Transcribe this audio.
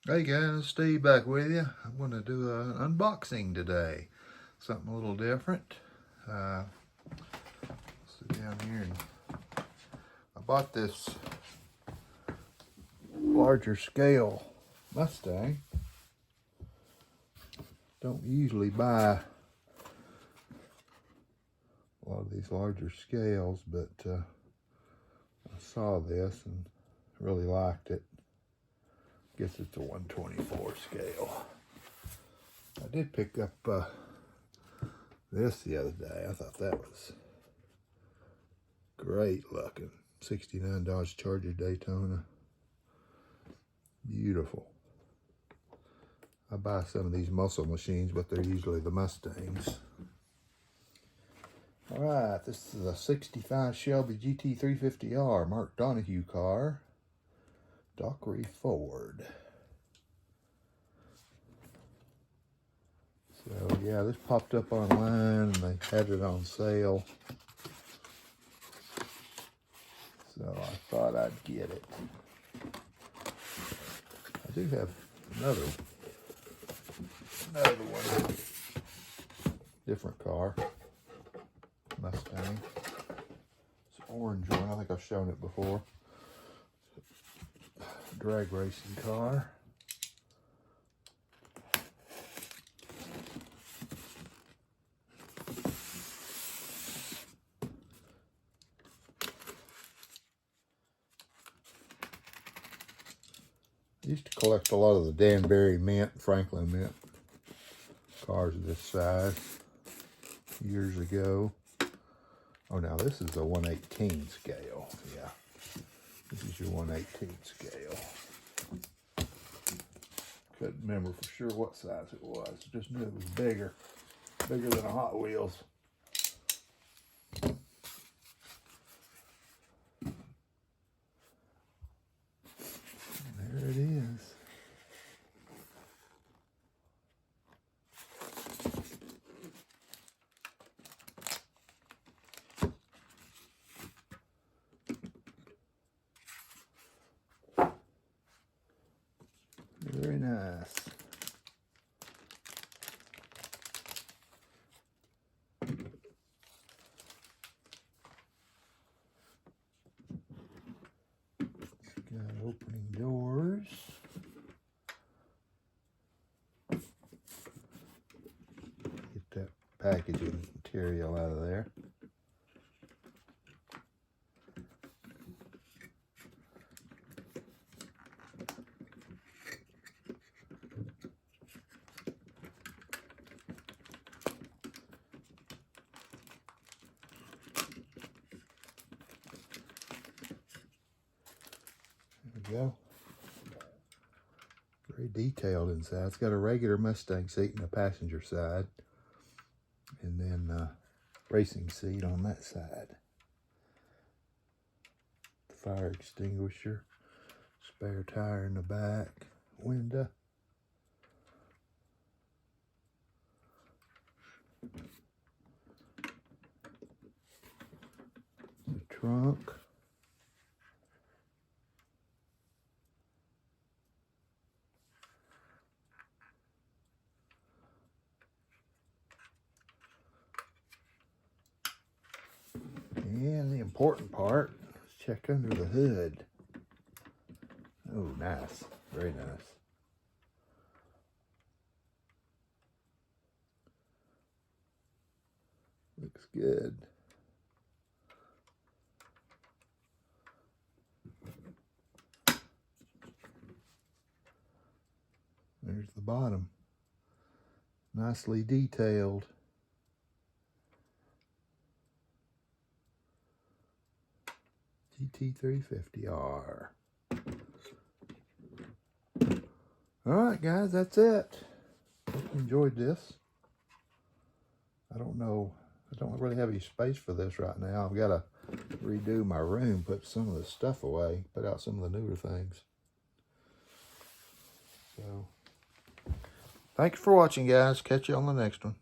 Hey guys, Steve back with you. I'm going to do an unboxing today. Something a little different. Sit down here and I bought this larger scale Mustang. Don't usually buy a lot of these larger scales, but I saw this and really liked it. Guess it's a 124 scale. I did pick up this the other day. I thought that was great looking. 69 Dodge Charger Daytona. Beautiful. I buy some of these muscle machines, but they're usually the Mustangs. All right, this is a 65 Shelby GT350R Mark Donohue car. Dockery Ford. So yeah, this popped up online and they had it on sale. So I thought I'd get it. I do have another one. Different car. Mustang. It's an orange one. I think I've shown it before. Drag racing car. I used to collect a lot of the Danbury Mint, Franklin Mint cars of this size years ago. Oh, now this is a 1/18 scale. Yeah, this is your 1/18 scale. Couldn't remember for sure what size it was. Just knew it was bigger than a Hot Wheels. There it is. Very nice. Got opening doors. Get that packaging material out of there. Go. Very detailed inside. It's got a regular Mustang seat in the passenger side, and then a racing seat on that side. The fire extinguisher, spare tire in the back, window. The trunk. And the important part, let's check under the hood. Oh, nice. Very nice. Looks good. There's the bottom. Nicely detailed. GT350R. Alright guys, that's it. Hope you enjoyed this. I don't really have any space for this right now. I've got to redo my room, put some of the stuff away, put out some of the newer things. So, thanks for watching guys. Catch you on the next one.